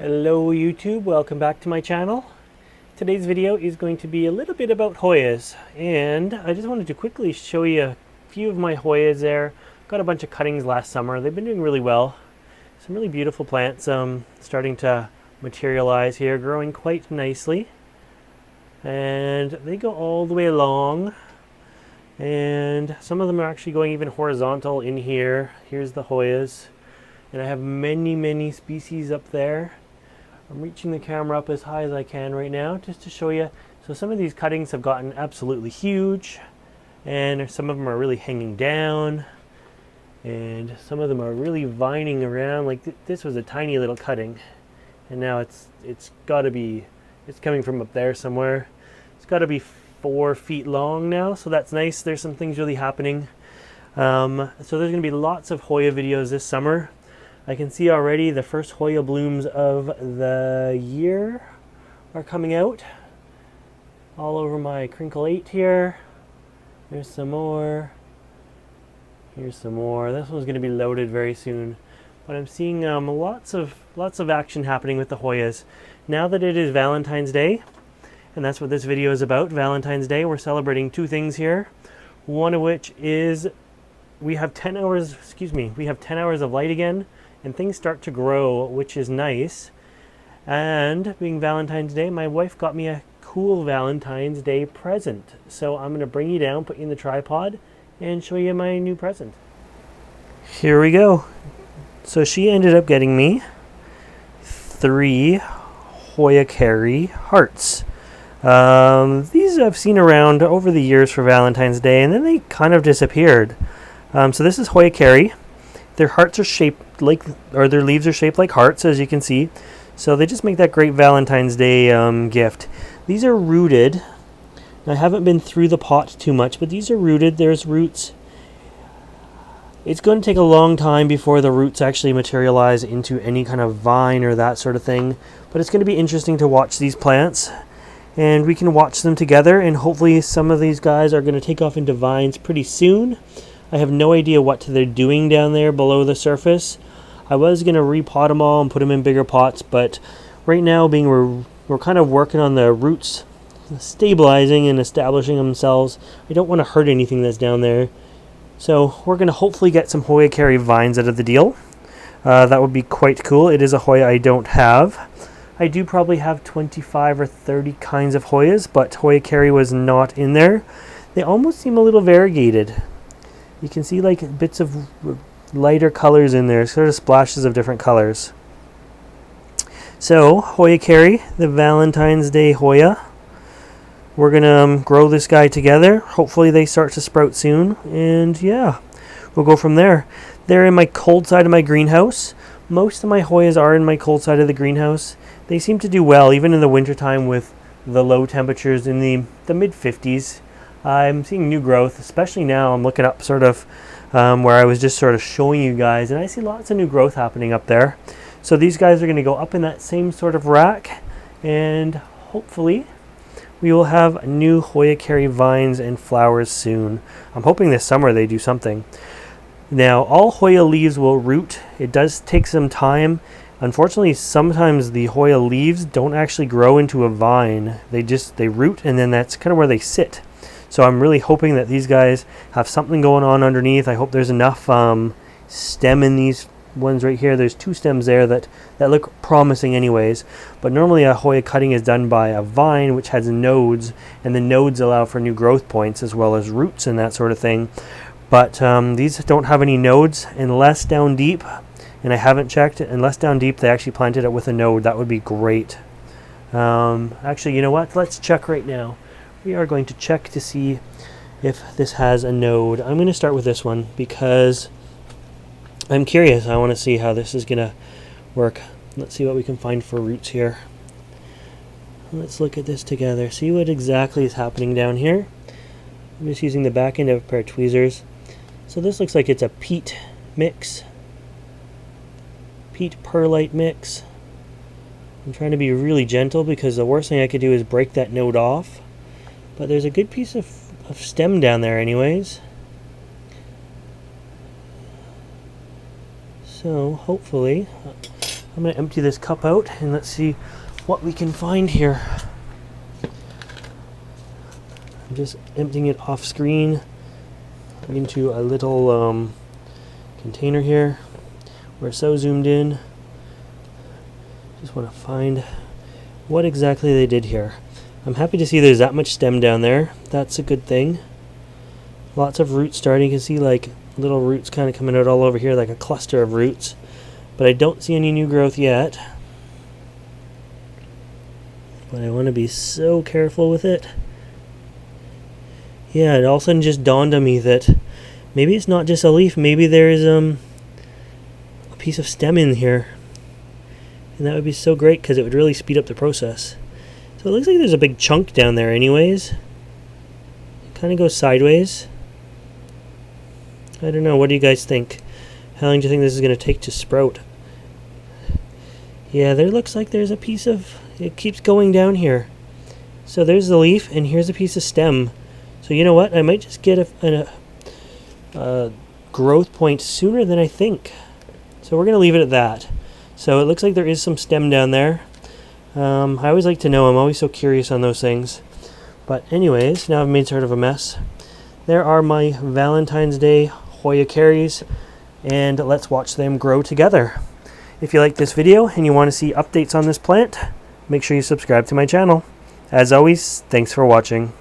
Hello YouTube, welcome back to my channel. Today's video is going to be a little bit about Hoyas, and I just wanted to quickly show you a few of my Hoyas there. Got a bunch of cuttings last summer. They've been doing really well. Some really beautiful plants starting to materialize here, growing quite nicely. And they go all the way along, and some of them are actually going even horizontal in here. Here's the Hoyas, and I have many species up there. I'm reaching the camera up as high as I can right now just to show you. So some of these cuttings have gotten absolutely huge, and some of them are really hanging down, and some of them are really vining around. Like this was a tiny little cutting, and now it's got to be, it's coming from up there somewhere. It's got to be 4 feet long now, so that's nice. There's some things really happening. So there's going to be lots of Hoya videos this summer. I can see already the first Hoya blooms of the year are coming out. All over my crinkle 8 here. There's some more. Here's some more. This one's going to be loaded very soon. But I'm seeing lots of action happening with the Hoyas. Now that it is Valentine's Day, and that's what this video is about, Valentine's Day, we're celebrating 2 things here. One of which is we have 10 hours of light again, and things start to grow, which is nice. And being Valentine's Day, my wife got me a cool Valentine's Day present. So I'm going to bring you down, put you in the tripod, and show you my new present. Here we go. So she ended up getting me 3 Hoya hearts. These I've seen around over the years for Valentine's Day, and then they kind of disappeared. So this is Hoya. Their hearts are shaped like, or their leaves are shaped like hearts, as you can see. So they just make that great Valentine's Day gift. These are rooted. I haven't been through the pot too much, but these are rooted. There's roots. It's going to take a long time before the roots actually materialize into any kind of vine or that sort of thing. But it's going to be interesting to watch these plants. And we can watch them together, and hopefully some of these guys are going to take off into vines pretty soon. I have no idea what they're doing down there below the surface. I was going to repot them all and put them in bigger pots, but right now we're kind of working on the roots stabilizing and establishing themselves. I don't want to hurt anything that's down there. So we're going to hopefully get some Hoya vines out of the deal. That would be quite cool. It is a Hoya I don't have. I do probably have 25 or 30 kinds of Hoyas, but Hoya was not in there. They almost seem a little variegated. You can see like bits of lighter colors in there, sort of splashes of different colors. So Hoya the Valentine's Day Hoya. We're gonna grow this guy together. Hopefully they start to sprout soon, and yeah, we'll go from there. They're in my cold side of my greenhouse. Most of my Hoyas are in my cold side of the greenhouse. They seem to do well even in the wintertime with the low temperatures in the mid 50s. I'm seeing new growth, especially now. I'm looking up sort of where I was just sort of showing you guys, and I see lots of new growth happening up there. So these guys are going to go up in that same sort of rack, and hopefully we will have new Hoya vines and flowers soon. I'm hoping this summer they do something. Now, all Hoya leaves will root. It does take some time. Unfortunately, sometimes the Hoya leaves don't actually grow into a vine. They root, and then that's kind of where they sit. So I'm really hoping that these guys have something going on underneath. I hope there's enough stem in these ones right here. There's 2 stems there that look promising anyways. But normally a Hoya cutting is done by a vine which has nodes, and the nodes allow for new growth points as well as roots and that sort of thing. But these don't have any nodes unless down deep, and I haven't checked, unless down deep they actually planted it with a node. That would be great. Actually, you know what? Let's check right now. We are going to check to see if this has a node. I'm going to start with this one because I'm curious. I want to see how this is going to work. Let's see what we can find for roots here. Let's look at this together. See what exactly is happening down here. I'm just using the back end of a pair of tweezers. So this looks like it's a peat mix. Peat perlite mix. I'm trying to be really gentle because the worst thing I could do is break that node off. But there's a good piece of stem down there anyways. So hopefully I'm going to empty this cup out and let's see what we can find here. I'm just emptying it off screen into a little container here. We're so zoomed in. Just want to find what exactly they did here. I'm happy to see there's that much stem down there. That's a good thing. Lots of roots starting. You can see like little roots kind of coming out all over here, like a cluster of roots. But I don't see any new growth yet. But I want to be so careful with it. Yeah, it all of a sudden just dawned on me that maybe it's not just a leaf. Maybe there's a piece of stem in here. And that would be so great because it would really speed up the process. So it looks like there's a big chunk down there anyways. It kind of goes sideways. I don't know, what do you guys think? How long do you think this is going to take to sprout? Yeah, there looks like there's a piece of... It keeps going down here. So there's the leaf, and here's a piece of stem. So you know what? I might just get a growth point sooner than I think. So we're going to leave it at that. So it looks like there is some stem down there. I always like to know. I'm always so curious on those things. But anyways, now I've made sort of a mess. There are my Valentine's Day Hoya carries, and let's watch them grow together. If you like this video and you want to see updates on this plant, make sure you subscribe to my channel. As always, thanks for watching.